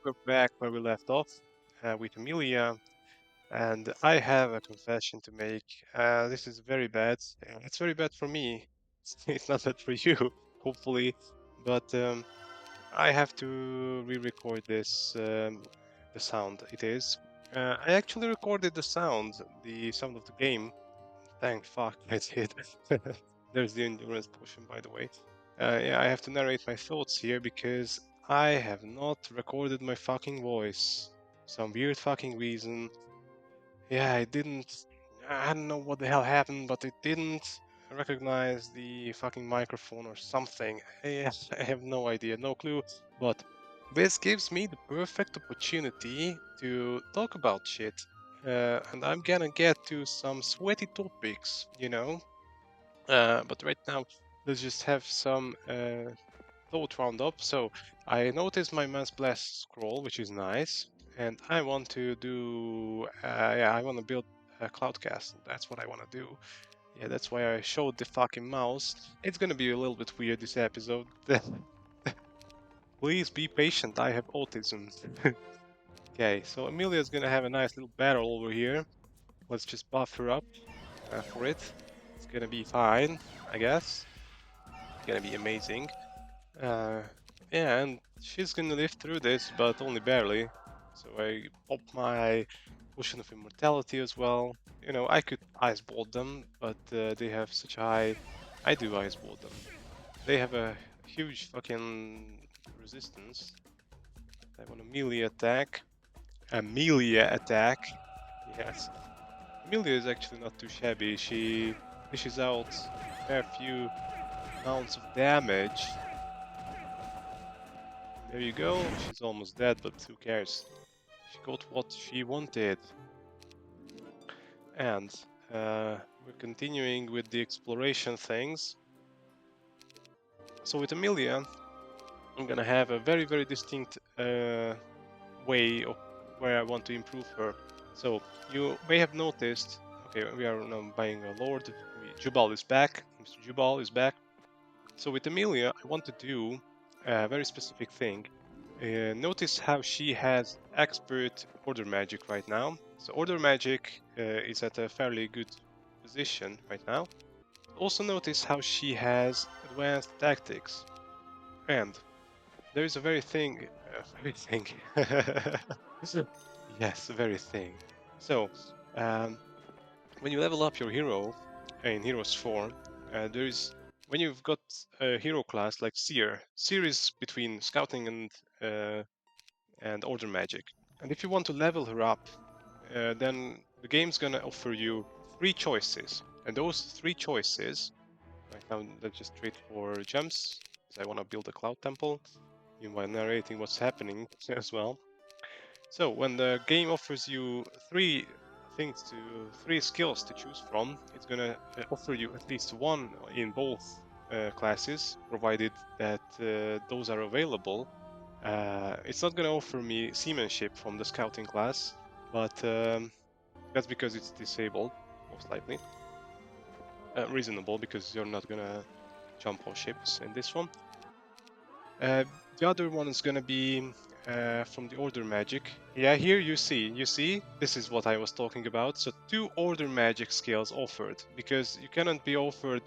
we're back where we left off with Amelia, and I have a confession to make. This is very bad. It's very bad for me. It's not bad for you, hopefully, but I have to re-record this, the sound it is. I actually recorded the sound of the game. Thank fuck, I did. There's the endurance potion, by the way. Yeah, I have to narrate my thoughts here because I have not recorded my fucking voice. Some weird fucking reason. Yeah, I didn't. I don't know what the hell happened, but it didn't recognize the fucking microphone or something. Yes, I have no idea, no clue. But this gives me the perfect opportunity to talk about shit. And I'm gonna get to some sweaty topics, you know? But right now, let's just have some thought round up. So I noticed my Man's Blast scroll, which is nice, and I want to do, yeah, I want to build a Cloudcast. That's what I want to do. Yeah, that's why I showed the fucking mouse. It's gonna be a little bit weird this episode. Please be patient. I have autism. Okay, so Amelia's gonna have a nice little battle over here. Let's just buff her up for it. It's gonna be fine, I guess. It's gonna be amazing. Uh, yeah, and she's gonna live through this, but only barely. So I pop my potion of immortality as well. You know, I could ice bolt them, but they have such high. I do ice bolt them. They have a huge fucking resistance. I want a melee attack. A melee attack. Yes. Amelia is actually not too shabby. She dishes out a fair few amounts of damage. There you go. She's almost dead, but who cares? She got what she wanted. And we're continuing with the exploration things. So with Amelia, I'm gonna have a very, very distinct way of where I want to improve her. So you may have noticed, okay, we are now buying a Lord. Jubal is back. Mr. Jubal is back. So with Amelia, I want to do a very specific thing. Notice how she has expert order magic right now. So order magic is at a fairly good position right now. Also notice how she has advanced tactics. And there is a very thing. Yes, a very thing. So, um, when you level up your hero in Heroes 4, there is when you've got a hero class like Seer. Seer is between scouting and order magic. And if you want to level her up, then the game's gonna offer you three choices. And those three choices, right now let's just trade for gems, because I want to build a cloud temple, meanwhile narrating what's happening as well. So when the game offers you three skills to choose from, it's gonna offer you at least one in both classes, provided that those are available. It's not gonna offer me seamanship from the scouting class, but that's because it's disabled, most likely. Reasonable, because you're not gonna jump on ships in this one. The other one is gonna be from the order magic. Yeah, here you see, this is what I was talking about. So two order magic skills offered, because you cannot be offered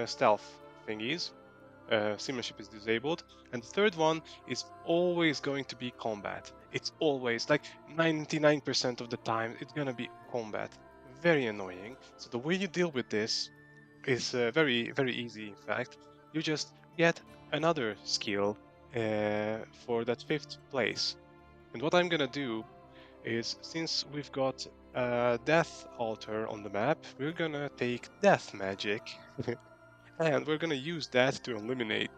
stealth thingies. Seamanship is disabled. And the third one is always going to be combat. It's always, like 99% of the time, it's gonna be combat. Very annoying. So the way you deal with this is very, very easy, in fact. You just get another skill for that fifth place. And what I'm gonna do is, since we've got a death altar on the map, we're gonna take death magic and we're gonna use that to eliminate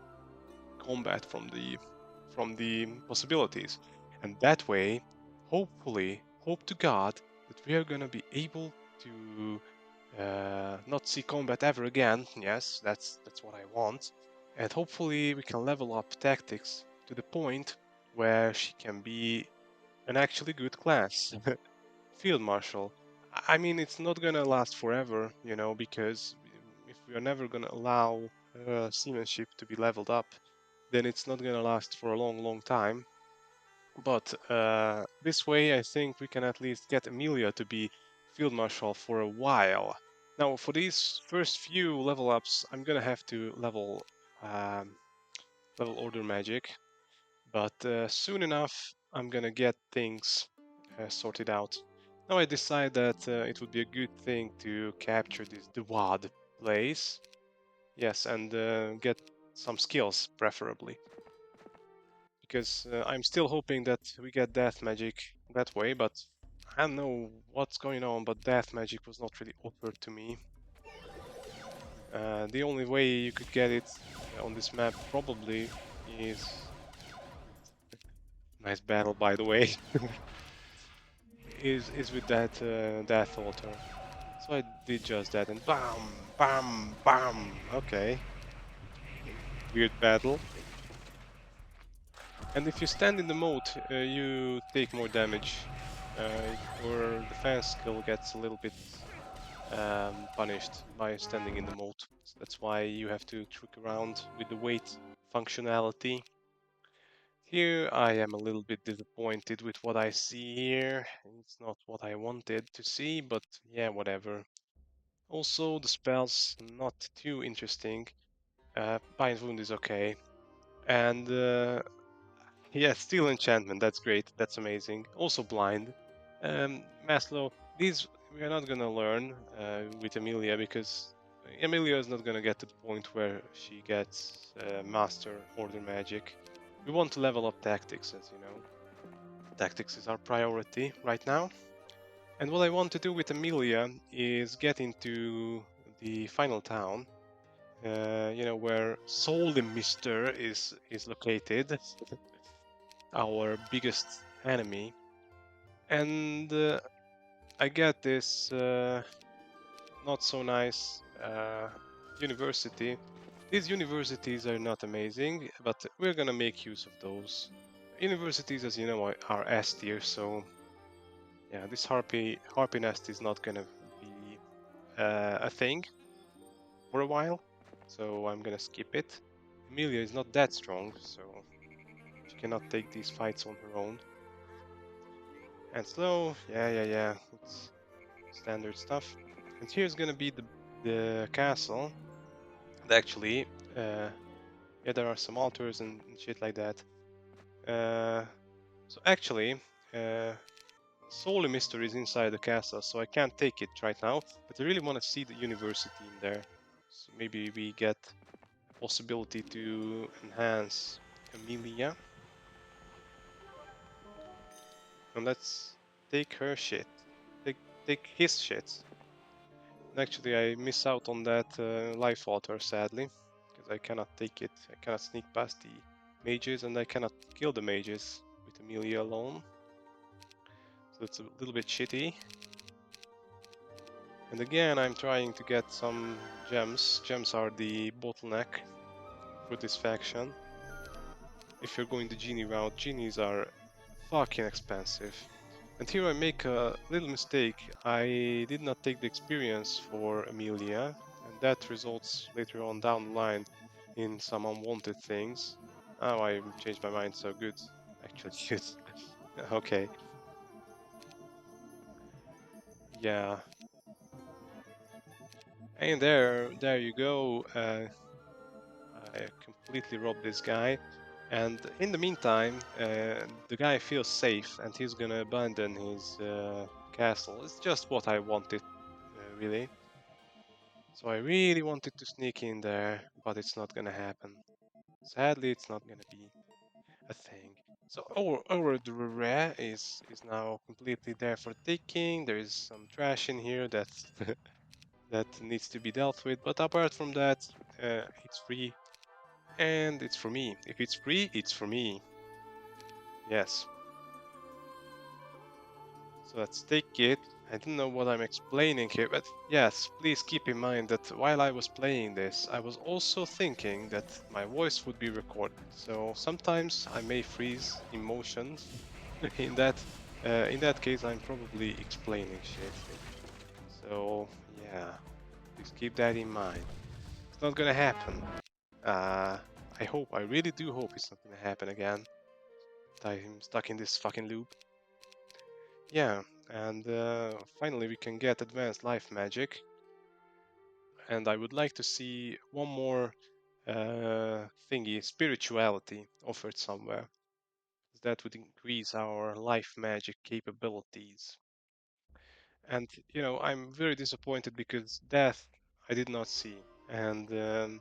combat from the possibilities. And that way, hopefully, hope to God that we are gonna be able to not see combat ever again. Yes, that's what I want. And hopefully we can level up tactics to the point where she can be an actually good class. Field Marshal. I mean, it's not gonna last forever, you know, because if we are never gonna allow seamanship to be leveled up, then it's not gonna last for a long, long time. But this way, I think we can at least get Amelia to be Field Marshal for a while. Now, for these first few level ups, I'm gonna have to um, level Order Magic, but soon enough, I'm gonna get things sorted out. Now I decide that it would be a good thing to capture this Dewad place. Yes, and get some skills, preferably. Because I'm still hoping that we get Death Magic that way, but I don't know what's going on, but Death Magic was not really offered to me. The only way you could get it on this map probably is... Nice battle, by the way. is with that Death Altar. So I did just that, and bam, bam, bam. Okay, weird battle. And if you stand in the moat, you take more damage. Your defense skill gets a little bit punished by standing in the moat. So that's why you have to trick around with the weight functionality. Here I am a little bit disappointed with what I see here. It's not what I wanted to see, but yeah, whatever. Also, the spells not too interesting. Bind Wound is okay. And yeah, Steel Enchantment, that's great, that's amazing. Also Blind. Maslow, these we are not gonna learn with Amelia because Amelia is not gonna get to the point where she gets Master Order Magic. We want to level up Tactics, as you know. Tactics is our priority right now. And what I want to do with Amelia is get into the final town, you know, where Mister is located, our biggest enemy. And I get this not so nice university. These universities are not amazing, but we're gonna make use of those. Universities, as you know, are S tier, so yeah, this harpy nest is not gonna be a thing for a while, so I'm gonna skip it. Emilia is not that strong, so she cannot take these fights on her own. And slow, yeah, it's standard stuff. And here's gonna be the castle. And actually, yeah, there are some altars and shit like that. So actually, Soul Mystery is inside the castle, so I can't take it right now. But I really want to see the university in there. So maybe we get a possibility to enhance Amelia. And let's take her shit. Take his shit. And actually, I miss out on that life altar, sadly, because I cannot take it. I cannot sneak past the mages, and I cannot kill the mages with Amelia alone. So it's a little bit shitty. And again, I'm trying to get some gems. Gems are the bottleneck for this faction. If you're going the genie route, genies are fucking expensive. And here I make a little mistake. I did not take the experience for Amelia, and that results later on down the line in some unwanted things. Oh, I changed my mind, so good. Actually, good. Okay. Yeah. And there you go. I completely robbed this guy. And in the meantime, the guy feels safe and he's gonna abandon his castle. It's just what I wanted, really. So I really wanted to sneak in there, but it's not gonna happen. Sadly, it's not gonna be a thing. So our rare is now completely there for taking. There is some trash in here that that needs to be dealt with, but apart from that, it's free. And it's for me. If it's free, it's for me. Yes. So let's take it. I don't know what I'm explaining here, but yes, please keep in mind that while I was playing this, I was also thinking that my voice would be recorded. So sometimes I may freeze emotions. In that case, I'm probably explaining shit. So yeah, please keep that in mind. It's not gonna happen. I really do hope it's not gonna happen again. I'm stuck in this fucking loop. Yeah, and finally we can get advanced life magic. And I would like to see one more thingy, spirituality, offered somewhere. That would increase our life magic capabilities. And I'm very disappointed because death I did not see. And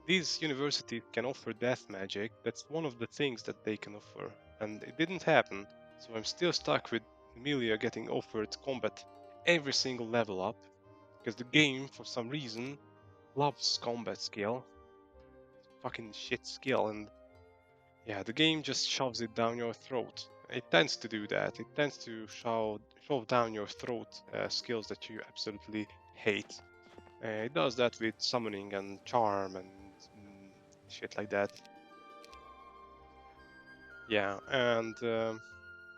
these universities can offer death magic. That's one of the things that they can offer. And it didn't happen. So I'm still stuck with Emilia getting offered combat every single level up. Because the game, for some reason, loves combat skill. Fucking shit skill. And yeah, the game just shoves it down your throat. It tends to do that. It tends to shove down your throat skills that you absolutely hate. It does that with summoning and charm and shit like that. Yeah, and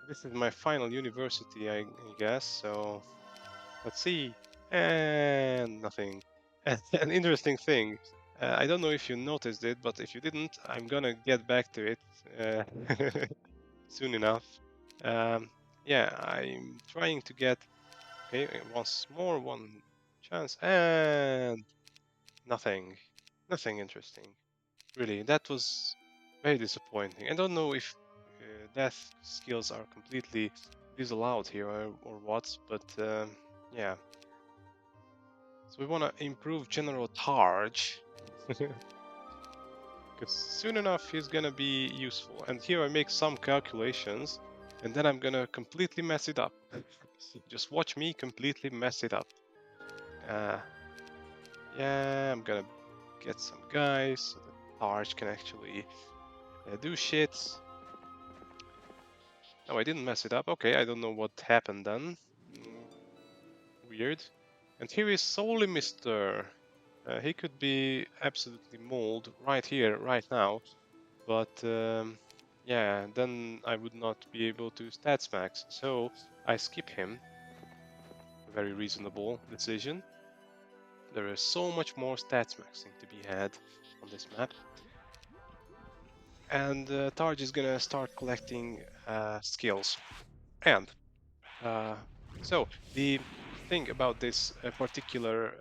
this is my final university, I guess. So let's see. And nothing. And an interesting thing. I don't know if you noticed it, but if you didn't, I'm gonna get back to it uh, soon enough. Um, yeah, I'm trying to get. Okay, once more, one chance, and nothing. Nothing interesting. Really, that was very disappointing. I don't know if death skills are completely disallowed here or what, but yeah. So we want to improve General Targe, because soon enough he's gonna be useful. And here I make some calculations, and then I'm gonna completely mess it up. Just watch me completely mess it up. Uh, yeah, I'm gonna get some guys so that Targe can actually do shit. No, I didn't mess it up. Okay, I don't know what happened then. Weird. And here is solely Mr. He could be absolutely mauled right here, right now. But yeah, then I would not be able to stats max. So I skip him. A very reasonable decision. There is so much more stats maxing to be had on this map. And Tarj is gonna start collecting skills. And so the thing about this particular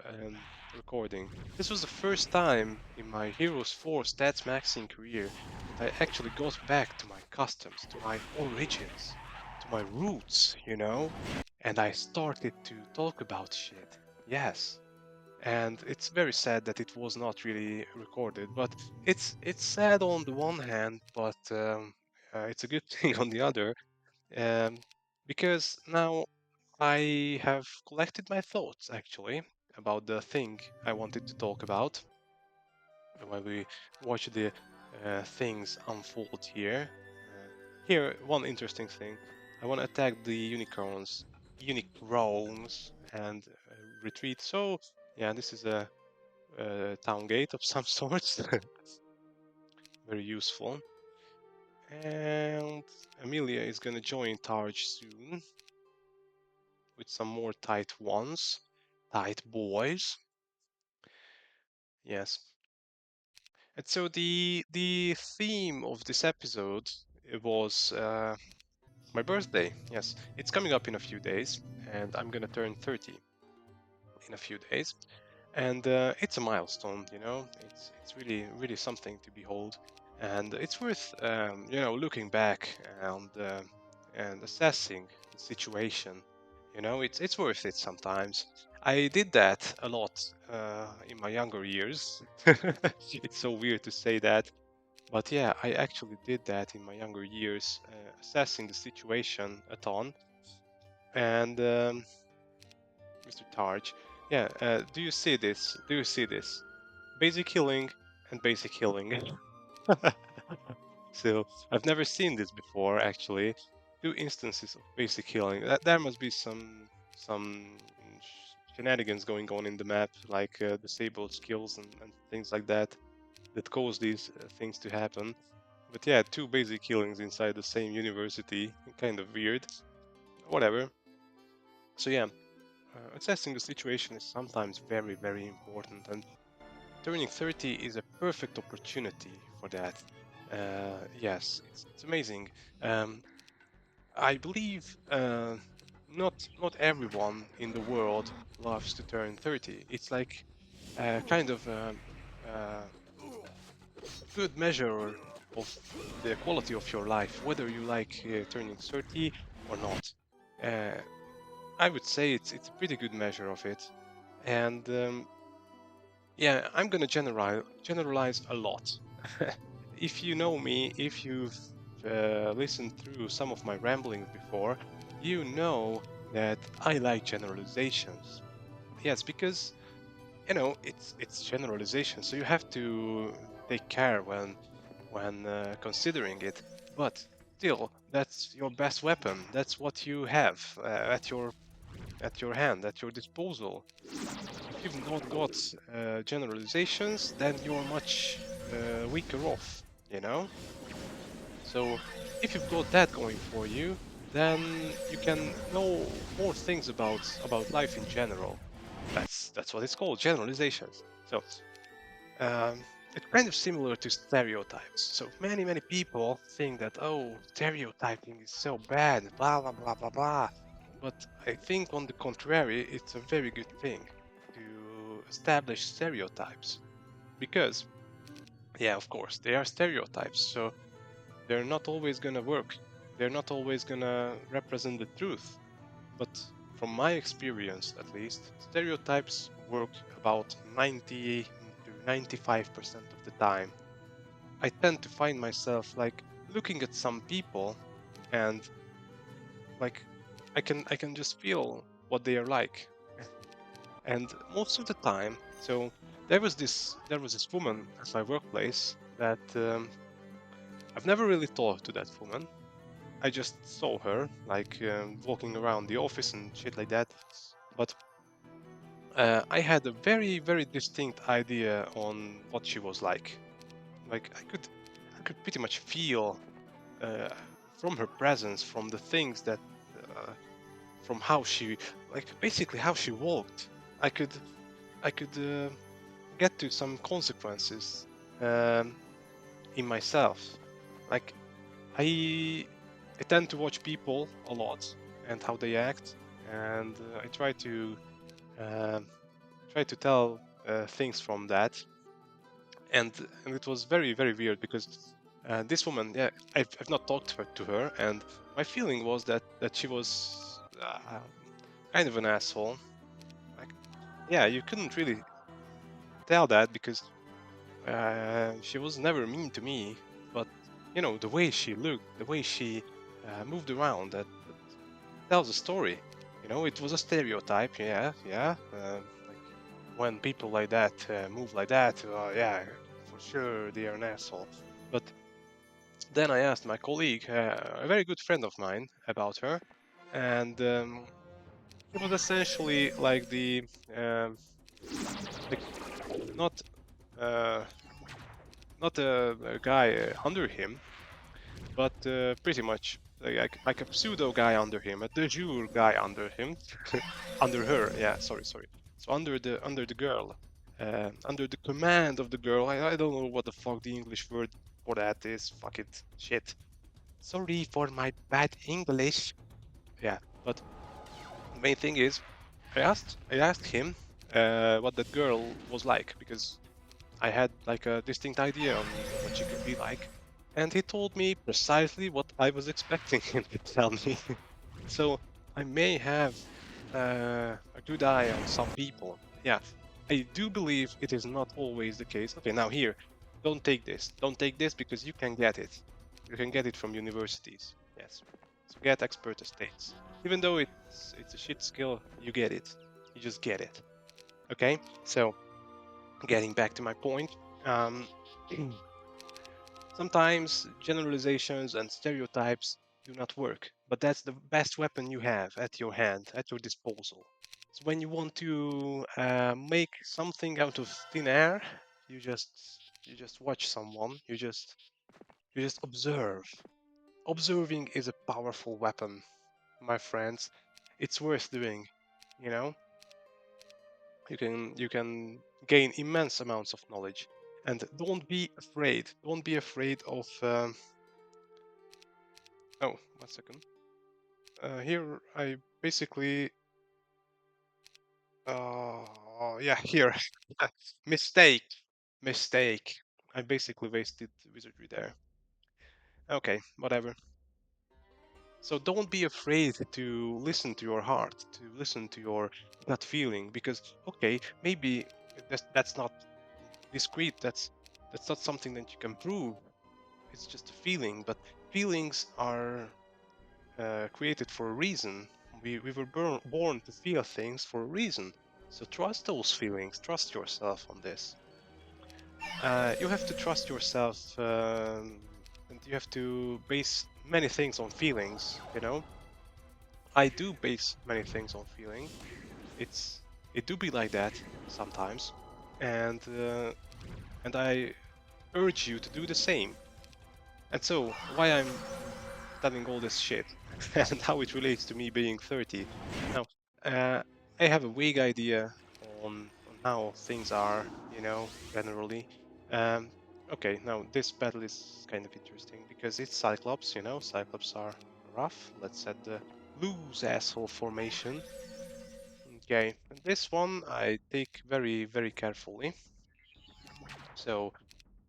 recording, this was the first time in my Heroes 4 stats maxing career that I actually got back to my customs, to my origins, to my roots, and I started to talk about shit. Yes. And it's very sad that it was not really recorded, but it's sad on the one hand, but it's a good thing on the other, um, because now I have collected my thoughts actually about the thing I wanted to talk about while we watch the things unfold here. Here, one interesting thing. I want to attack the unicrones, and retreat. So, yeah, this is a town gate of some sorts. Very useful. And Amelia is gonna join Targe soon with some more tight ones. Tight boys. Yes. And so the theme of this episode was my birthday. Yes, it's coming up in a few days, and I'm gonna turn 30 in a few days, and it's a milestone. It's really something to behold, and it's worth looking back and assessing the situation. It's worth it sometimes. I did that a lot in my younger years. It's so weird to say that, but yeah, I actually did that in my younger years, assessing the situation a ton. And Mr. Targe, yeah, do you see this? Do you see this? Basic healing and basic healing. So I've never seen this before, actually. Two instances of basic healing. There must be some shenanigans going on in the map, like disabled skills and things like that cause these things to happen. But yeah, two basic healings inside the same university, kind of weird. Whatever. So yeah, assessing the situation is sometimes very important, and turning 30 is a perfect opportunity for that. Yes, it's amazing. Um, I believe not everyone in the world loves to turn 30. It's like kind of a good measure of the quality of your life, whether you like turning 30 or not. Uh, I would say it's a pretty good measure of it. And yeah, I'm gonna generalize a lot. If you know me, if you've listened through some of my ramblings before, you know that I like generalizations. Yes, because it's generalization, so you have to take care when considering it. But still, that's your best weapon. That's what you have at your hand, at your disposal. If you've not got generalizations, then you're much weaker off, you know? So if you've got that going for you, then you can know more things about life in general. That's what it's called, generalizations. So it's kind of similar to stereotypes. So many people think that, oh, stereotyping is so bad, blah blah blah blah blah. But I think on the contrary, it's a very good thing to establish stereotypes because, yeah, of course, they are stereotypes. So they're not always gonna work. They're not always gonna represent the truth. But from my experience, at least, stereotypes work about 90 to 95% of the time. I tend to find myself like looking at some people and like I can just feel what they are like. And most of the time, so there was this woman at my workplace that I've never really talked to that woman. I just saw her like walking around the office and shit like that. But I had a very distinct idea on what she was like. Like I could pretty much feel uh, from her presence, from the things that, uh, from how she, like basically how she walked. I could get to some consequences um, in myself. Like I I tend to watch people a lot and how they act, and I um, try to tell things from that. And it was very weird because this woman, yeah, I've not talked to her, and my feeling was that she was kind of an asshole. Like, yeah, you couldn't really tell that because she was never mean to me, but the way she looked, the way she moved around, that tells a story. It was a stereotype. Yeah, yeah. Like when people like that move like that, yeah, for sure they are an asshole. But then I asked my colleague, a very good friend of mine, about her, and he was essentially like like not uh, not a guy under him, but pretty much like a pseudo guy under him, a de jure guy under him, under her. Yeah, sorry. So under the girl, under the command of the girl. I don't know what the fuck the English word for that is. Fuck it, shit. Sorry for my bad English. Yeah, but the main thing is, I asked him what that girl was like because I had like a distinct idea on what she could be like, and he told me precisely what I was expecting him to tell me. So I may have a good eye on some people. Yeah, I do believe it is not always the case. Okay, now here, don't take this. Don't take this because you can get it. You can get it from universities. Yes. So get expert estates. Even though it's a shit skill, you get it. You just get it. Okay. So getting back to my point, um, sometimes generalizations and stereotypes do not work, but that's the best weapon you have at your hand, at your disposal. So when you want to make something out of thin air, you just you just watch someone, you just observe. Observing is a powerful weapon, my friends. It's worth doing. You can gain immense amounts of knowledge. And don't be afraid. Don't be afraid of. Oh, 1 second. Here I basically. Yeah, here. Mistake. Mistake. I basically wasted wizardry there. Okay, whatever. So don't be afraid to listen to your heart, to listen to your gut feeling, because okay, maybe that's not discrete. That's not something that you can prove. It's just a feeling, but feelings are created for a reason. We were born to feel things for a reason. So trust those feelings. Trust yourself on this. You have to trust yourself, and you have to base many things on feelings. You know, I do base many things on feeling. It do be like that sometimes, and I urge you to do the same. And so, why I'm telling all this shit and how it relates to me being 30. Now, I have a vague idea on how things are, you know, generally. Um, okay, now this battle is kind of interesting because it's Cyclops, you know, Cyclops are rough. Let's set the lose asshole formation. Okay, and this one I take very, very carefully. So,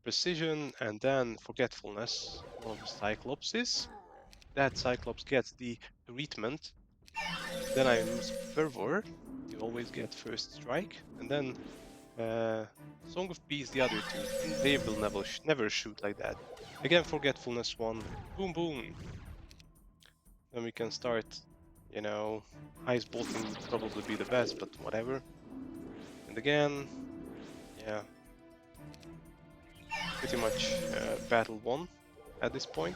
precision and then forgetfulness, one of the Cyclopses. That Cyclops gets the treatment. Then I lose Fervor. You always get first strike. And then Song of Peace, the other two. And they will never shoot like that. Again, Forgetfulness 1. Boom, boom. Then we can start, you know, Ice Bolting would probably be the best, but whatever. And again, yeah, pretty much battle won at this point.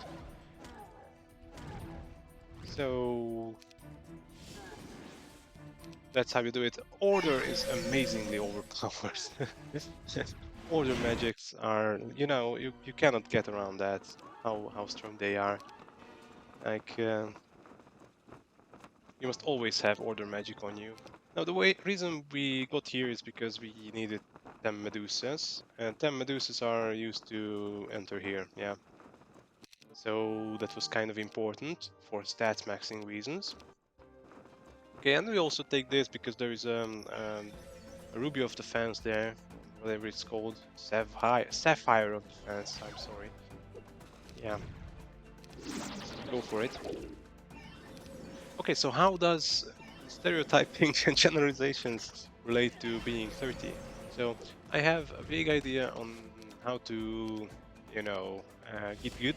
So that's how you do it. Order is amazingly overpowered. Order magics are, you know, you cannot get around that. How strong they are. Like you must always have order magic on you. Now the reason we got here is because we needed 10 Medusas, and 10 Medusas are used to enter here. Yeah. So that was kind of important for stats maxing reasons. Okay, and we also take this because there is a Ruby of Defense there, whatever it's called, Sapphire of Defense. I'm sorry. Yeah, go for it. Okay, so how does stereotyping and generalizations relate to being 30? So I have a vague idea on how to, you know, get good,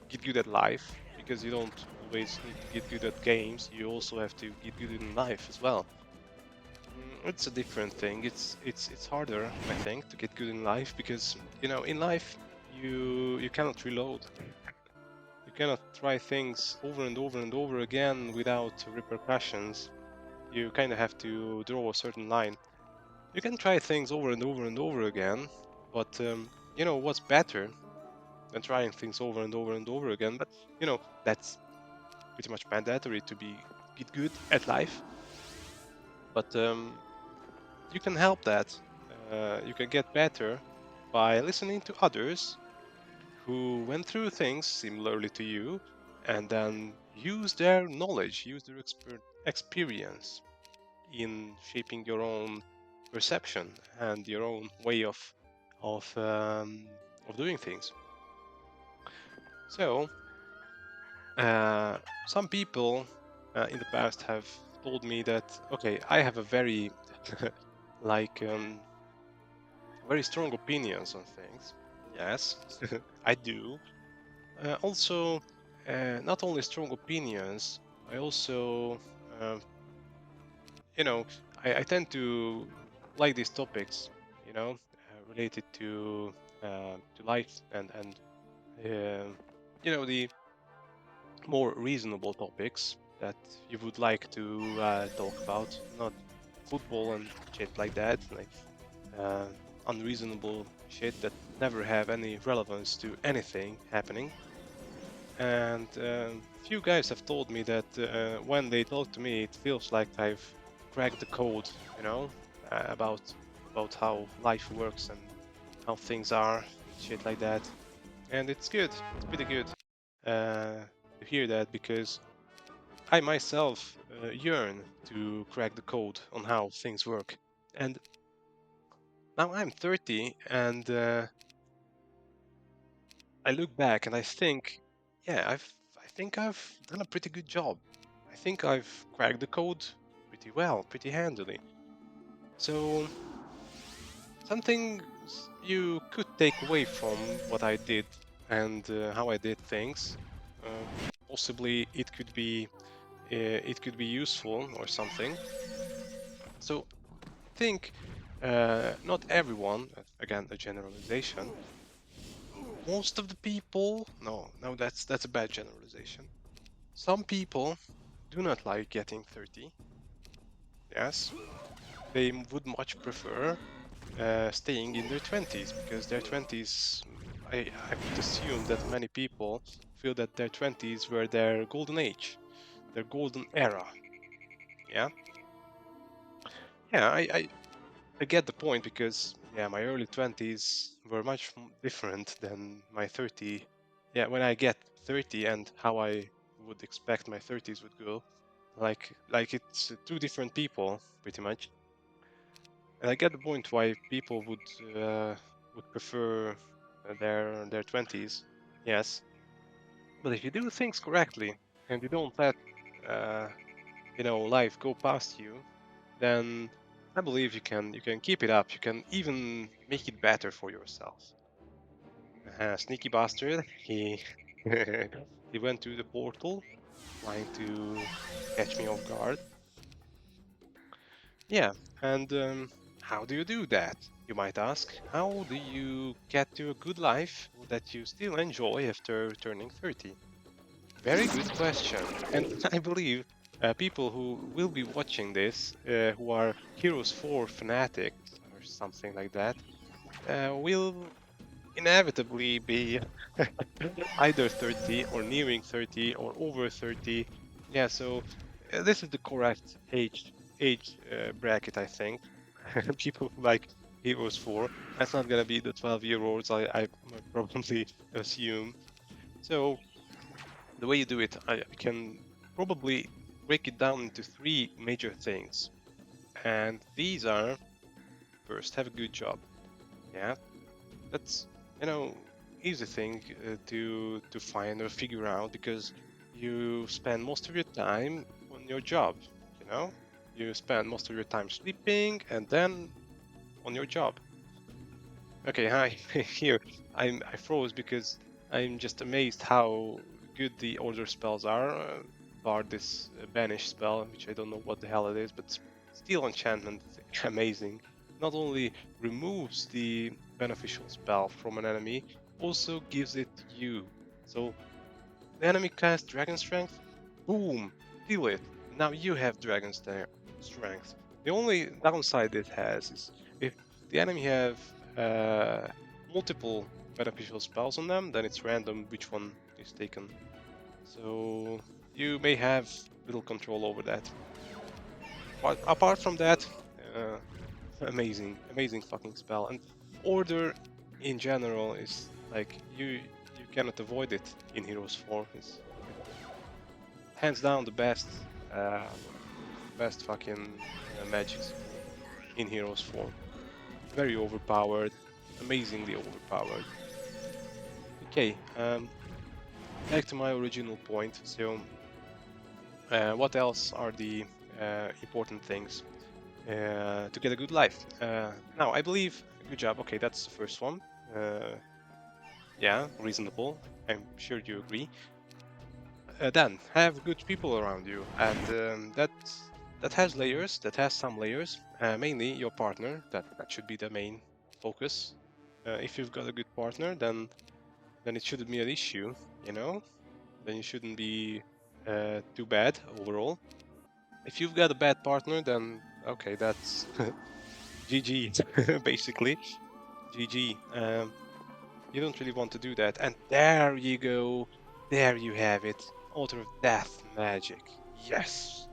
get good at life, because you don't always need to get good at games. You also have to get good in life as well. It's a different thing. It's harder, I think, to get good in life because you know in life you cannot reload. You cannot try things over and over and over again without repercussions. You kind of have to draw a certain line. You can try things over and over and over again, but you know what's better than trying things over and over and over again? But you know that's pretty much mandatory to get good at life. But you can help that. You can get better by listening to others who went through things similarly to you and then use their knowledge, use their experience in shaping your own perception and your own way of um, of doing things. So, some people in the past have told me that okay, I have a very like very strong opinions on things. Yes, I do. Also, not only strong opinions, I also, you know, I tend to like these topics, you know, related to life and you know the more reasonable topics that you would like to talk about, not football and shit like that, like uh, unreasonable shit that never have any relevance to anything happening. And few guys have told me that when they talk to me, it feels like I've cracked the code, you know, about how life works how things are, shit like that. And it's good, it's pretty good to hear that, because I myself yearn to crack the code on how things work. And now I'm 30, and I look back and I think, yeah, I think I've done a pretty good job. I think I've cracked the code pretty well, pretty handily. So something you could take away from what I did and how I did things. Uh, Possibly it could be useful or something. So I think not everyone, again a generalization. Most of the people, no, that's a bad generalization. Some people do not like getting 30. Yes, they would much prefer staying in their 20s, because their 20s, I would assume that many people feel that their 20s were their golden age, their golden era. Yeah, yeah, I get the point, because yeah, my early 20s were much different than my 30. Yeah, when I get 30 and how I would expect my 30s would go, like it's two different people pretty much. And I get the point why people would prefer their 20s. Yes, but if you do things correctly and you don't let uh, life go past you, then I believe you can keep it up. You can even make it better for yourself. Sneaky bastard. He he went to the portal, trying to catch me off guard. Yeah, and how do you do that? You might ask. How do you get to a good life that you still enjoy after turning 30? Very good question. And I believe people who will be watching this, who are Heroes 4 fanatics or something like that, will inevitably be either 30 or nearing 30 or over 30. Yeah, so this is the correct age bracket, I think. People who like Heroes 4. That's not gonna be the 12-year-olds, I probably assume. So the way you do it, I can probably break it down into three major things. And these are: first, have a good job. Yeah, that's easy thing to find or figure out, because you spend most of your time on your job. You know, you spend most of your time sleeping and then on your job. Okay, hi. Here, I froze because I'm just amazed how good the order spells are. Bar this banish spell, which I don't know what the hell it is, but Steel Enchantment is amazing. Not only removes the beneficial spell from an enemy, also gives it to you. So the enemy casts Dragon Strength, boom, steal it. Now you have Strength. The only downside it has is if the enemy have uh, multiple beneficial spells on them, then it's random which one is taken. So you may have little control over that. But apart from that, uh, amazing fucking spell. And Order in general is like you cannot avoid it in Heroes 4. It's hands down the uh, best fucking magic skill in Heroes 4. Very overpowered, amazingly overpowered. Okay, back to my original point. So, what else are the important things to get a good life? Now, I believe, good job. Okay, that's the first one. Yeah, reasonable. I'm sure you agree. Then have good people around you, and that has layers. That has some layers. Mainly your partner. That should be the main focus. If you've got a good partner, then it shouldn't be an issue. You know, then you shouldn't be too bad overall. If you've got a bad partner, then okay, that's GG, basically. GG. You don't really want to do that. And there you go. There you have it. Altar of Death magic. Yes!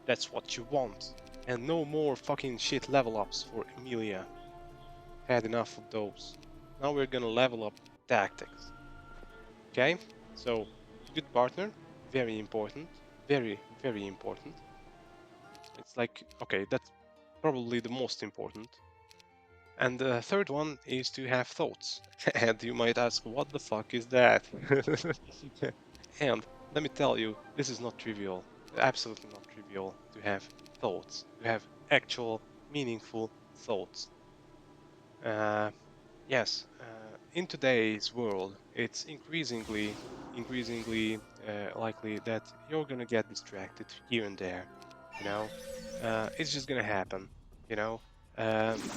That's what you want. And no more fucking shit level ups for Emilia. Had enough of those. Now we're gonna level up tactics. Okay, so good partner, very important, very, very important. It's like, okay, that's probably the most important. And the third one is to have thoughts. And you might ask, what the fuck is that? And let me tell you, this is not trivial, absolutely not trivial to have thoughts, to have actual, meaningful thoughts. Yes, in today's world, it's increasingly likely that you're gonna get distracted here and there. You know, it's just gonna happen. You know, um,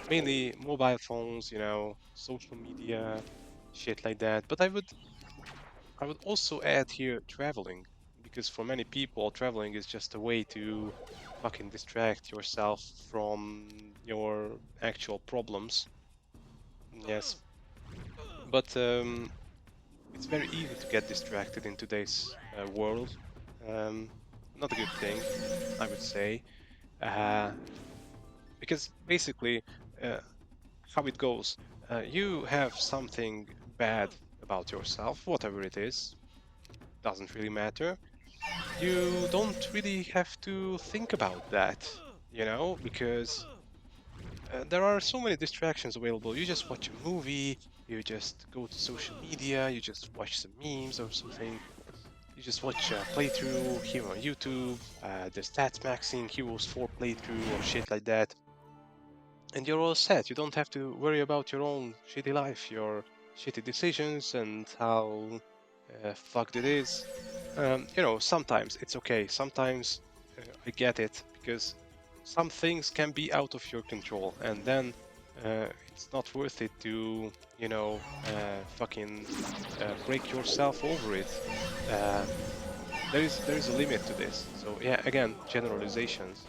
mainly mobile phones. You know, social media, shit like that. But I would also add here traveling, because for many people, traveling is just a way to fucking distract yourself from your actual problems. Yes, but it's very easy to get distracted in today's world. Um, Not a good thing, I would say, uh, because basically, uh, how it goes, you have something bad about yourself, whatever it is, doesn't really matter. You don't really have to think about that, because there are so many distractions available. You just watch a movie, you just go to social media, you just watch some memes or something. You just watch a playthrough here on YouTube, the Statsmaxing Heroes 4 playthrough or shit like that, and you're all set. You don't have to worry about your own shitty life, your shitty decisions, and how fucked it is. Sometimes it's okay. Sometimes I get it because some things can be out of your control, and then it's not worth it to, fucking break yourself over it. Uh, there is a limit to this. So yeah, again, generalizations.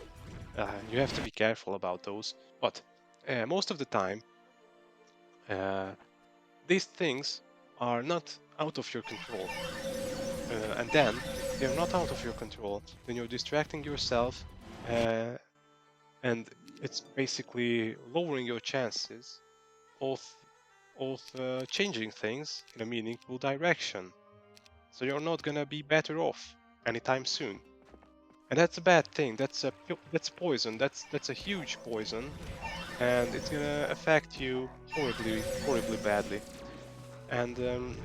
You have to be careful about those. But most of the time, uh, these things are not out of your control. And then, if they're not out of your control, then you're distracting yourself, uh, and it's basically lowering your chances of changing things in a meaningful direction. So you're not gonna be better off anytime soon. And that's a bad thing. That's poison. That's a huge poison, and it's gonna affect you horribly, horribly badly. And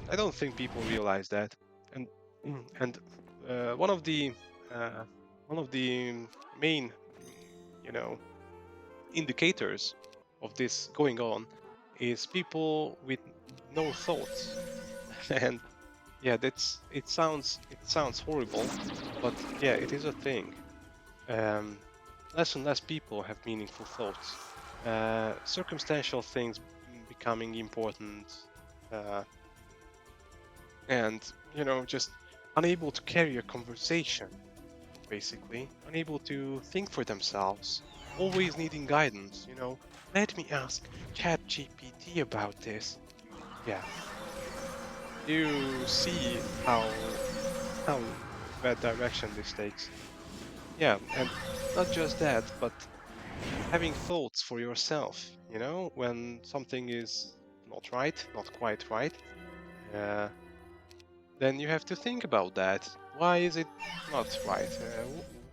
I don't think people realize that. And and one of the uh, main, you know, indicators of this going on is people with no thoughts. And yeah, it sounds horrible, but yeah, it is a thing. Um, Less and less people have meaningful thoughts. Circumstantial things becoming important, uh, and just unable to carry a conversation, basically, unable to think for themselves, always needing guidance. Let me ask ChatGPT about this. Yeah, you see how bad direction this takes. Yeah, and not just that, but having thoughts for yourself, when something is not right, not quite right, uh, then you have to think about that. Why is it not right?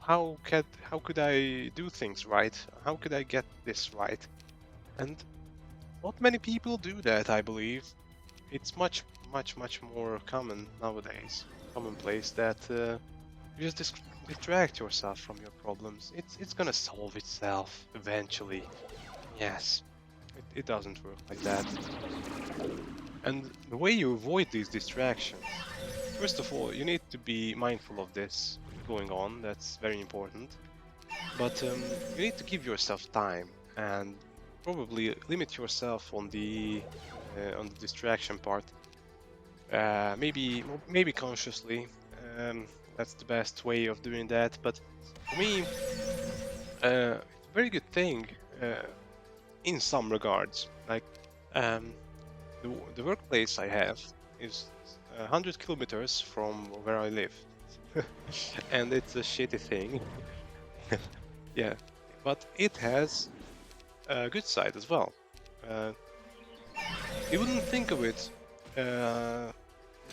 How could I do things right? How could I get this right? And not many people do that, I believe. It's much, much, much more common nowadays, commonplace that you just distract yourself from your problems. It's gonna solve itself eventually. Yes, it doesn't work like that. And the way you avoid these distractions, first of all, you need to be mindful of this going on. That's very important. But you need to give yourself time and probably limit yourself on the distraction part. Maybe consciously. Um, that's the best way of doing that. But for me, it's a very good thing in some regards. Like um, the workplace I have is 100 kilometers from where I live, and it's a shitty thing. Yeah, but it has a good side as well. Uh, You wouldn't think of it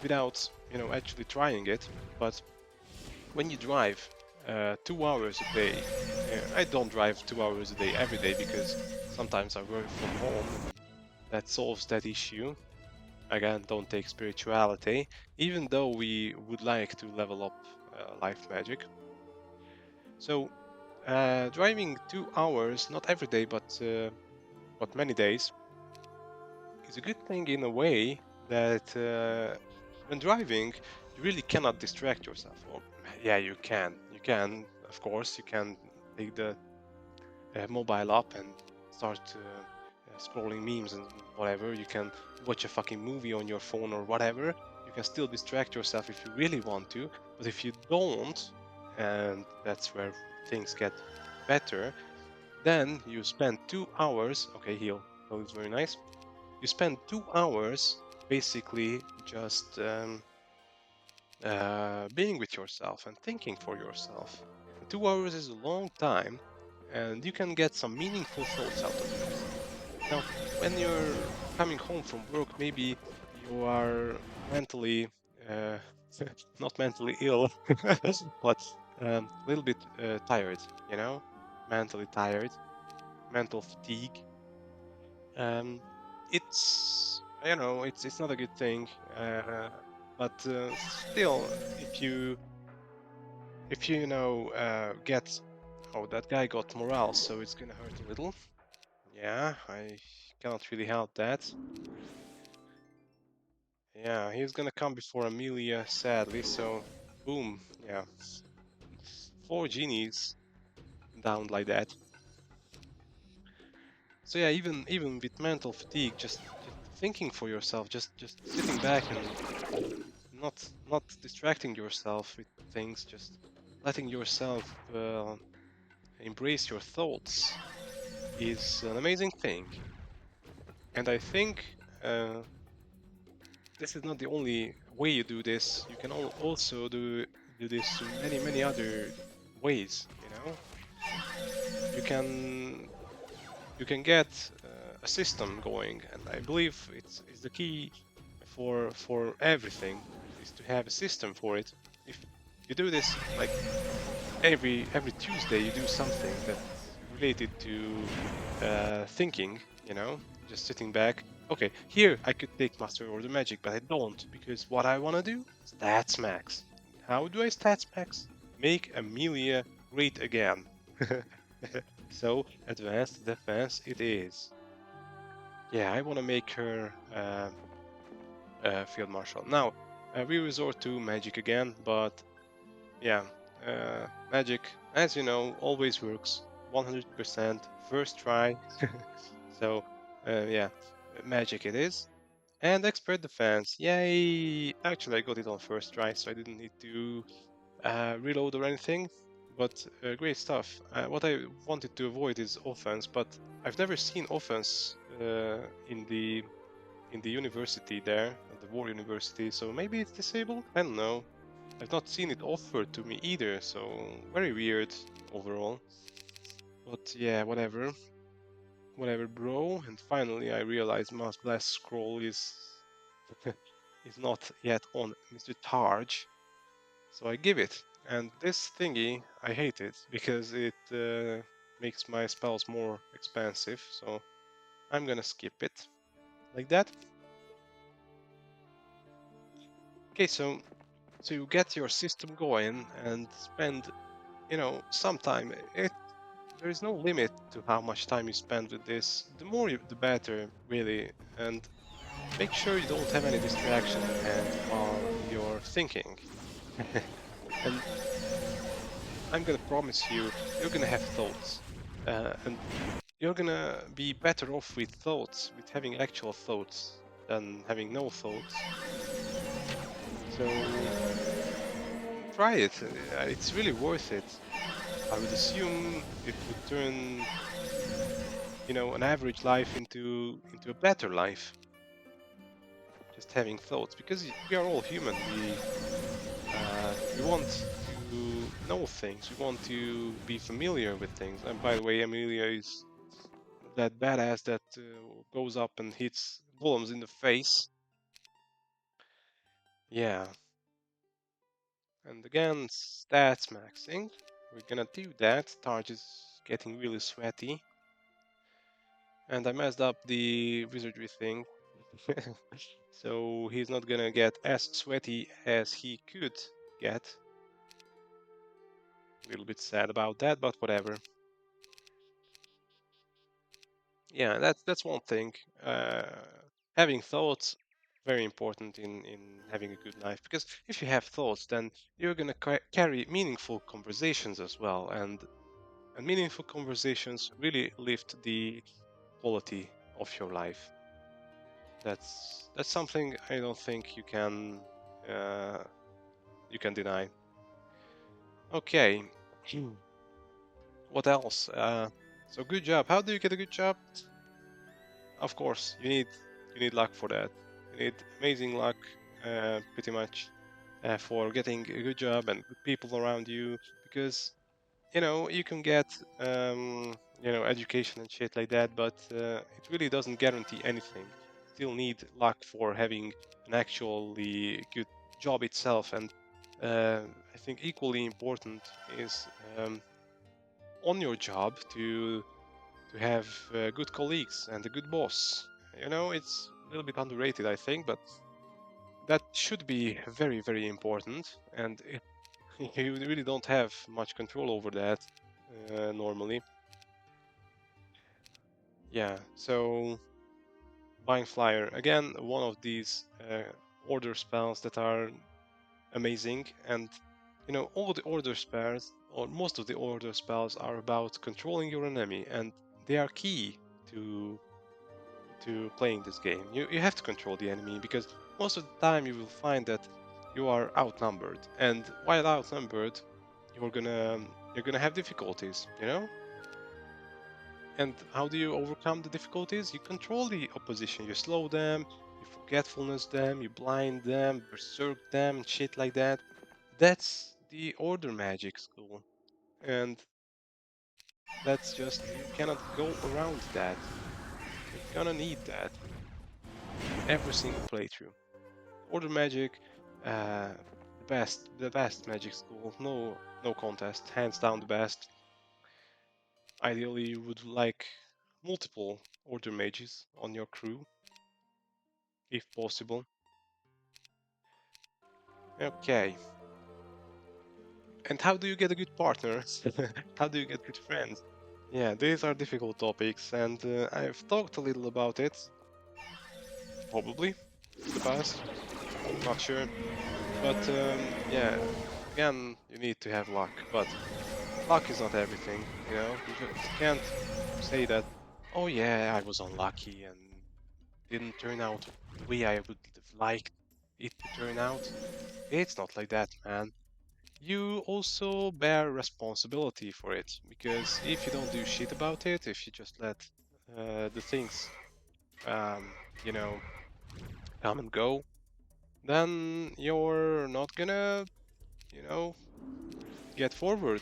without, actually trying it. But when you drive 2 hours a day, I don't drive 2 hours a day every day because sometimes I work from home and that solves that issue. Again, don't take spirituality, even though we would like to level up life magic. So, driving 2 hours, not every day, but many days, is a good thing in a way that when driving, you really cannot distract yourself. Or, yeah, you can. You can, of course, you can take the mobile up and start scrolling memes and whatever. You can watch a fucking movie on your phone or whatever. You can still distract yourself if you really want to. But if you don't, and that's where things get better, then you spend 2 hours. Okay, heal. That looks very nice. You spend 2 hours basically just being with yourself and thinking for yourself. 2 hours is a long time, and you can get some meaningful thoughts out of it. Now, when you're coming home from work, maybe you are mentally, uh, not mentally ill, but a little bit tired, mentally tired, mental fatigue. Um, it's not a good thing, but still, if you get, oh, that guy got morale, so it's gonna hurt a little. Yeah, I cannot really help that. Yeah, he's gonna come before Amelia, sadly. So, boom. Yeah, 4 genies down like that. So yeah, even with mental fatigue, just thinking for yourself, just sitting back and not distracting yourself with things, just letting yourself embrace your thoughts is an amazing thing. And I think this is not the only way you do this. You can also do this in many other ways. You can get a system going, and I believe it's the key for everything is to have a system for it. If you do this like every Tuesday, you do something that's related to thinking. Just sitting back. Okay, here I could take Master Order Magic, but I don't because what I want to do Stats Max. How do I Stats Max? Make Amelia great again. So advanced defense it is. Yeah, I want to make her field marshal. Now we resort to magic again, but yeah, magic, as you know, always works 100% first try. So yeah, magic it is. And expert defense, yay! Actually, I got it on first try, so I didn't need to reload or anything. But great stuff. What I wanted to avoid is offense, but I've never seen offense in the university there, at the war university. So maybe it's disabled. I don't know. I've not seen it offered to me either. So very weird overall. But yeah, whatever, bro. And finally, I realized Mass Blast Scroll is not yet on Mr. Targe. So I give it. And this thingy, I hate it because it makes my spells more expensive. So I'm gonna skip it like that. Okay, so you get your system going and spend, some time. There is no limit to how much time you spend with this. The more the better, really. And make sure you don't have any distraction at hand while you're thinking. And I'm gonna promise you, you're gonna have thoughts. And you're gonna be better off with thoughts, with having actual thoughts, than having no thoughts. So try it. It's really worth it. I would assume it would turn, an average life into a better life. Just having thoughts, because we are all human. We want to know things. We want to be familiar with things. And by the way, Amelia is that badass that goes up and hits golems in the face. Yeah. And again, Statsmaxing. We're gonna do that. Targe is getting really sweaty. And I messed up the wizardry thing. So he's not gonna get as sweaty as he could get. A little bit sad about that, but whatever. Yeah, that's one thing. Having thoughts, very important in having a good life, because if you have thoughts, then you're gonna carry meaningful conversations as well, and meaningful conversations really lift the quality of your life. That's something I don't think uh, you can deny. Okay, what else? So good job. How do you get a good job? Of course, you need luck for that. You need amazing luck, pretty much, for getting a good job and good people around you. Because you can get education and shit like that, but it really doesn't guarantee anything. Still need luck for having an actually good job itself, and I think equally important is on your job to have good colleagues and a good boss. It's a little bit underrated, I think, but that should be very, very important. And you really don't have much control over that normally. Yeah, so Buying Flyer, again, one of these order spells that are amazing. And, all the order spells, or most of the order spells, are about controlling your enemy, and they are key to playing this game. You have to control the enemy, because most of the time you will find that you are outnumbered, and while outnumbered, you're gonna have difficulties, And how do you overcome the difficulties? You control the opposition. You slow them, you forgetfulness them, you blind them, berserk them, shit like that. That's the order magic school, and that's just you cannot go around that. You're gonna need that every single playthrough. Order Magic, the best Magic school, no contest, hands down the best. Ideally, you would like multiple Order Mages on your crew, if possible. Okay. And how do you get a good partner? How do you get good friends? Yeah, these are difficult topics, and I've talked a little about it, probably, in the past. Not sure. But yeah, again, you need to have luck. But luck is not everything, You just can't say that, oh yeah, I was unlucky and didn't turn out the way I would have liked it to turn out. It's not like that, man. You also bear responsibility for it, because if you don't do shit about it, if you just let the things, um, you know, come and go, then you're not gonna, you know, get forward.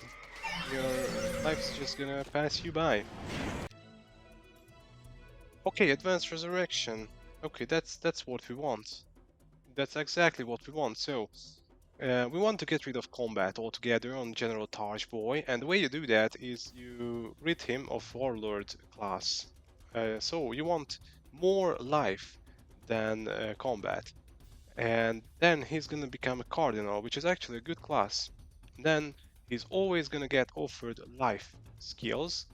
Your life's just gonna pass you by. Okay, advanced resurrection. Okay, that's what we want. That's exactly what we want. So, we want to get rid of combat altogether on General Taj Boy, and the way you do that is you rid him of Warlord class. So you want more life than combat, and then he's gonna become a Cardinal, which is actually a good class. Then he's always gonna get offered life skills.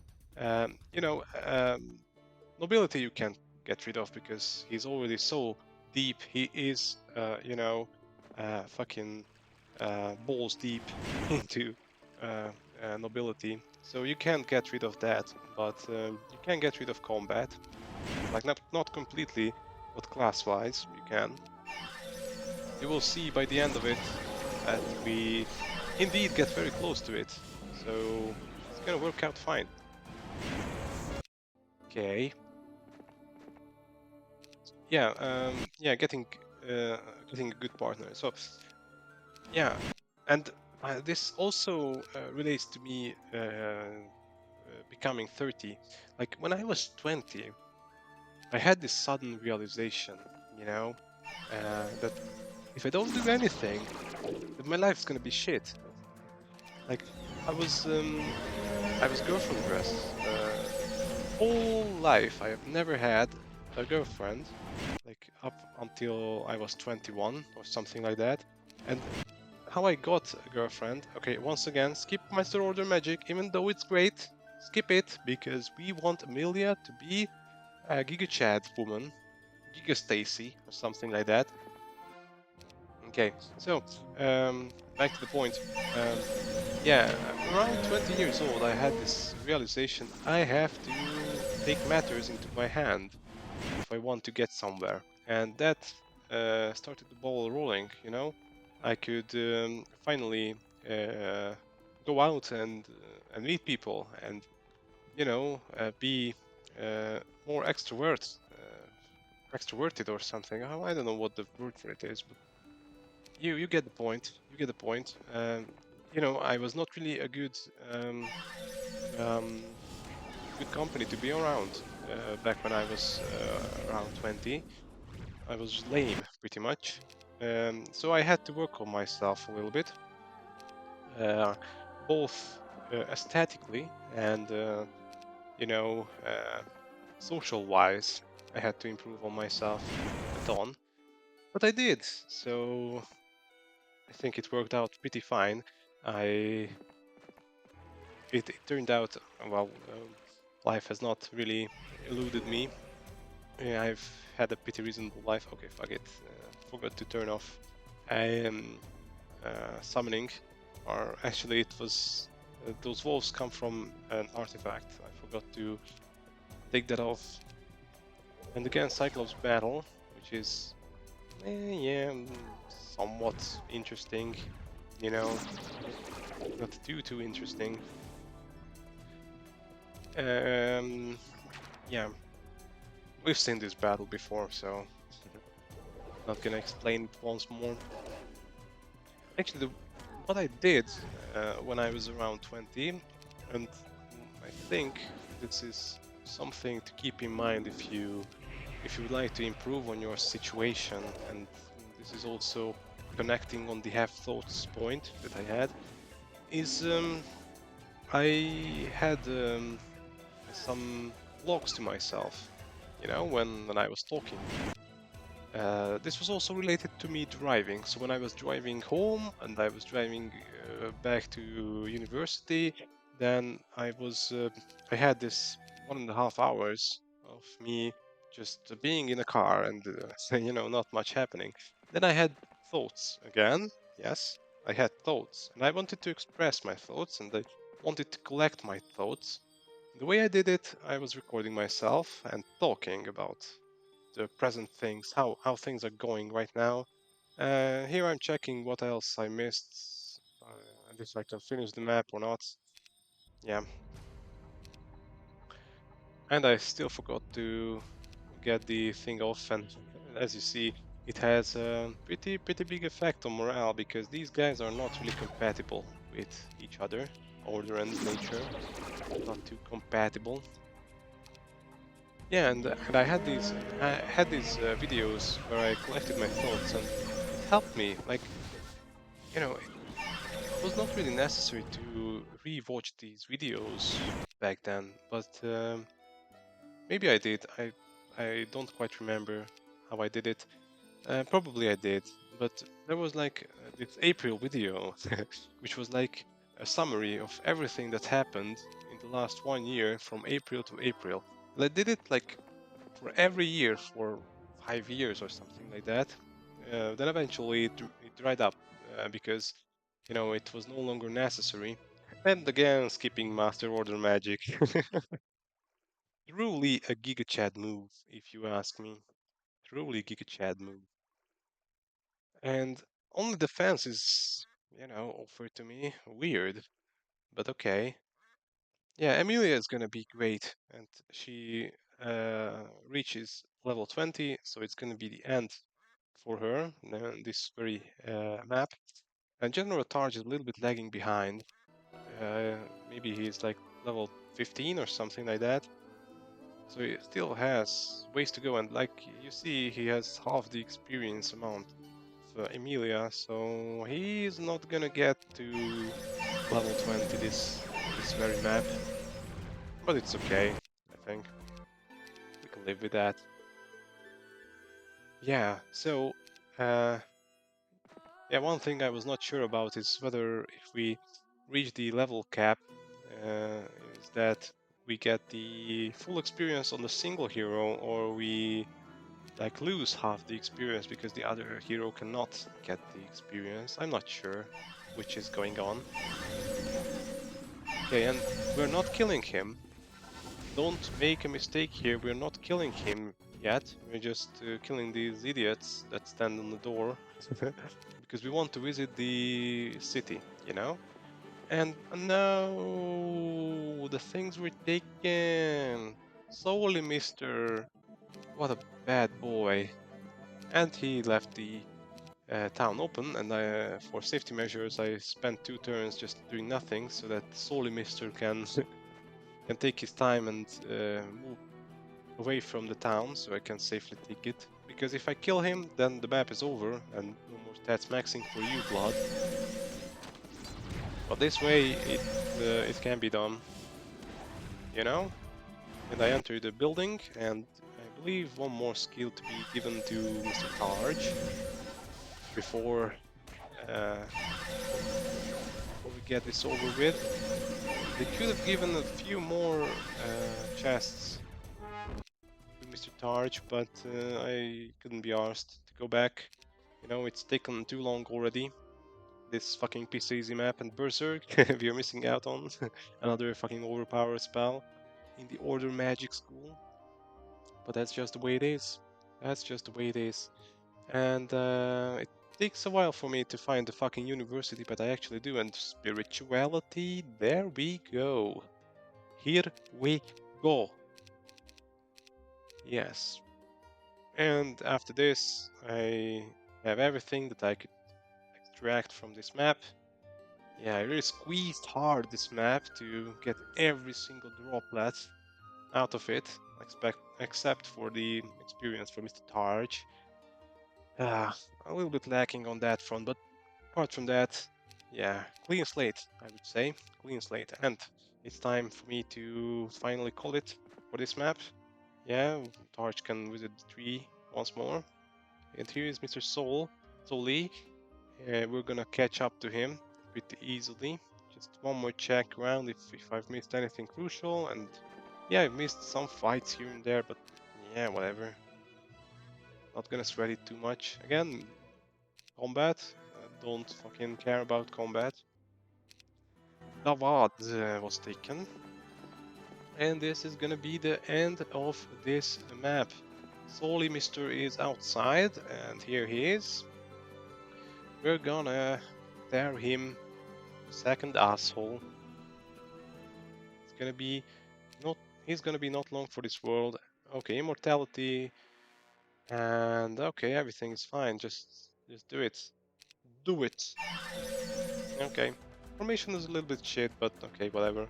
Nobility you can't get rid of because he's already so deep. He is, fucking balls deep into nobility. So you can't get rid of that, but you can get rid of combat. Like not completely, but class-wise you can. You will see by the end of it that we indeed get very close to it. So it's gonna work out fine. Okay. Yeah, getting a good partner. So yeah, and this also relates to me becoming 30. Like when I was 20, I had this sudden realization, that if I don't do anything, then my life's gonna be shit. Like I was um, I was girlfriendless. Whole life I have never had a girlfriend, like up until I was 21 or something like that. And how I got a girlfriend, okay, once again, skip Master Order Magic, even though it's great, skip it, because we want Amelia to be a Giga Chad woman, Giga Stacy, or something like that. Okay, so back to the point. Yeah, around 20 years old, I had this realization I have to take matters into my hand if I want to get somewhere. And that started the ball rolling, I could finally go out and meet people and, be more extroverted or something. I don't know what the word for it is, but you get the point. You get the point. I was not really a um, good company to be around back when I was around 20. I was lame pretty much. So I had to work on myself a little bit, uh, both aesthetically and you know uh, social wise. I had to improve on myself a ton, but I did. So I think it worked out pretty fine. I it turned out well. Life has not really eluded me. Yeah, I've had a pretty reasonable life. Okay, fuck it. Forgot to turn off summoning, or actually it was those wolves come from an artifact. I forgot to take that off. And again, Cyclops battle, which is yeah, somewhat interesting. You know, not too interesting. Um, yeah, we've seen this battle before, so not gonna explain it once more. Actually, what I did when I was around 20, and I think this is something to keep in mind if you would like to improve on your situation, and this is also connecting on the have thoughts point that I had, is I had some logs to myself, when I was talking. This was also related to me driving. So when I was driving home and I was driving back to university, then I had this 1.5 hours of me just being in a car and not much happening. Then I had thoughts again. Yes, I had thoughts, and I wanted to express my thoughts, and I wanted to collect my thoughts. The way I did it, I was recording myself and talking about the present things, how things are going right now. Here I'm checking what else I missed, and if I can finish the map or not. Yeah, and I still forgot to get the thing off, and as you see, it has a pretty big effect on morale because these guys are not really compatible with each other. Order and nature, not too compatible. Yeah, and I had these videos where I collected my thoughts, and it helped me. Like, it was not really necessary to re-watch these videos back then, but maybe I did. I don't quite remember how I did it. Probably I did, but there was like this April video, which was like a summary of everything that happened in the last 1 year from April to April. And I did it like for every year for 5 years or something like that. Then eventually it dried up because it was no longer necessary. And again, skipping Master Order Magic. Truly a Giga Chad move, if you ask me. Truly Giga Chad move. And only defense is, offered to me. Weird, but okay. Yeah, Amelia is gonna be great, and she reaches level 20, so it's gonna be the end for her this very map. And General Targe is a little bit lagging behind. Maybe he's like level 15 or something like that. So he still has ways to go, and like you see, he has half the experience amount of Emilia, so he's not gonna get to level 20 this very map. But it's okay, I think. We can live with that. Yeah, so yeah, one thing I was not sure about is whether if we reach the level cap, uh, is that we get the full experience on the single hero, or we like lose half the experience because the other hero cannot get the experience. I'm not sure which is going on. Okay, and we're not killing him. Don't make a mistake here, we're not killing him yet. We're just killing these idiots that stand on the door. Because we want to visit the city, you know? And no, the things were taken. Solely, mister. What a bad boy. And he left the town open, and for safety measures, I spent 2 turns just doing nothing so that Solely mister can can take his time and move away from the town so I can safely take it. Because if I kill him, then the map is over and no more stats maxing for you, blood. But this way, it can be done, you know? And I enter the building, and I believe one more skill to be given to Mr. Targe before, before we get this over with. They could have given a few more chests to Mr. Targe, but I couldn't be asked to go back. You know, it's taken too long already. This fucking PC map and Berserk we are missing out on. Another fucking overpowered spell in the Order Magic School. But that's just the way it is. That's just the way it is. And it takes a while for me to find the fucking university, but I actually do. And spirituality, there we go. Here we go. Yes. And after this, I have everything that I could extract from this map. Yeah, I really squeezed hard this map to get every single droplet out of it, except for the experience for Mr. Targe. A little bit lacking on that front, but apart from that, yeah, clean slate, I would say. Clean slate. And it's time for me to finally call it for this map. Yeah, Targe can visit the tree once more. And here is Mr. Soli. We're gonna catch up to him pretty easily. Just one more check around if I've missed anything crucial, and yeah, I've missed some fights here and there, but yeah, whatever. Not gonna sweat it too much. Again, combat, don't fucking care about combat. Davad was taken. And this is gonna be the end of this map. Solely Mister is outside, and here he is. We're gonna tear him second asshole. It's gonna be not. He's gonna be not long for this world. Okay, immortality, and okay, everything is fine. Just do it. Do it. Okay. Formation is a little bit shit, but okay, whatever.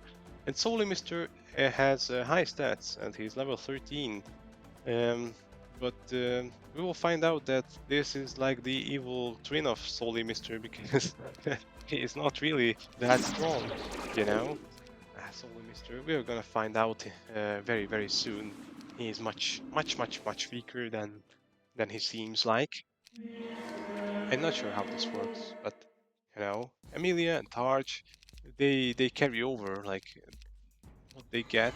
And Solely Mister has high stats, and he's level 13. But we will find out that this is like the evil twin of Solely Mister because he is not really that strong, you know? Solely Mister, we're gonna find out very, very soon. He is much weaker than he seems like. I'm not sure how this works, but you know, Amelia and Targe, they carry over. Like what they get,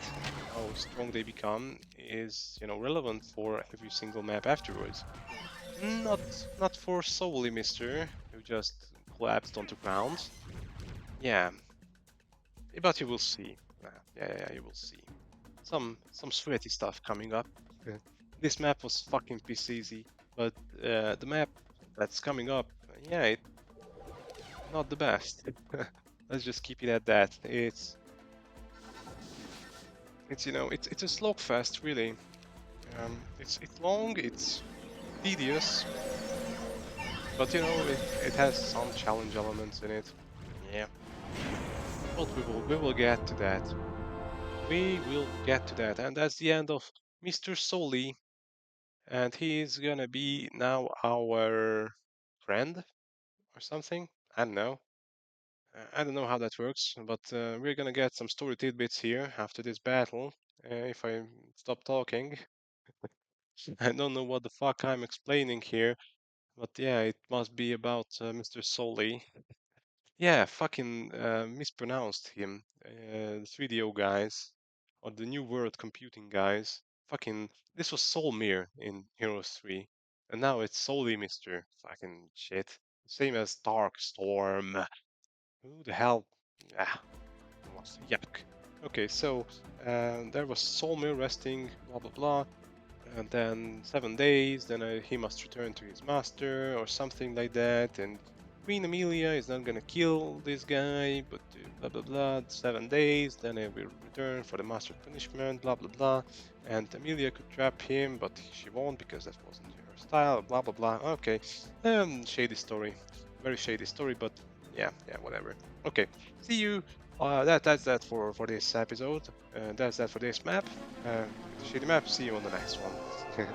how strong they become, is relevant for every single map afterwards. Not for Solely Mister, who just collapsed onto ground. Yeah, but you will see. Yeah, you will see. Some sweaty stuff coming up. This map was fucking piss easy, but the map that's coming up, yeah, not the best. Let's just keep it at that. It's it's a slogfest really. It's long, it's tedious, but it has some challenge elements in it. Yeah, but we will get to that. We will get to that, and that's the end of Mr. Soli, and he's gonna be now our friend or something. I don't know. I don't know how that works, but we're gonna get some story tidbits here after this battle. If I stop talking, I don't know what the fuck I'm explaining here, but yeah, it must be about Mr. Soli. Yeah, fucking mispronounced him. The 3DO guys, or the New World Computing guys. Fucking, this was Solmir in Heroes 3, and now it's solely Mr. Fucking shit. Same as Darkstorm. Who the hell? Ah, yuck. Okay, so there was Solmir resting, blah blah blah, and then 7 days, then he must return to his master or something like that, and Queen Amelia is not gonna kill this guy, but blah blah blah, 7 days, then he will return for the master's punishment, blah blah blah, and Amelia could trap him, but she won't because that wasn't her style, blah blah blah. Okay, shady story, very shady story, but yeah, whatever. Okay, see you. That's that for this episode. That's that for this map. Shady map. See you on the next one.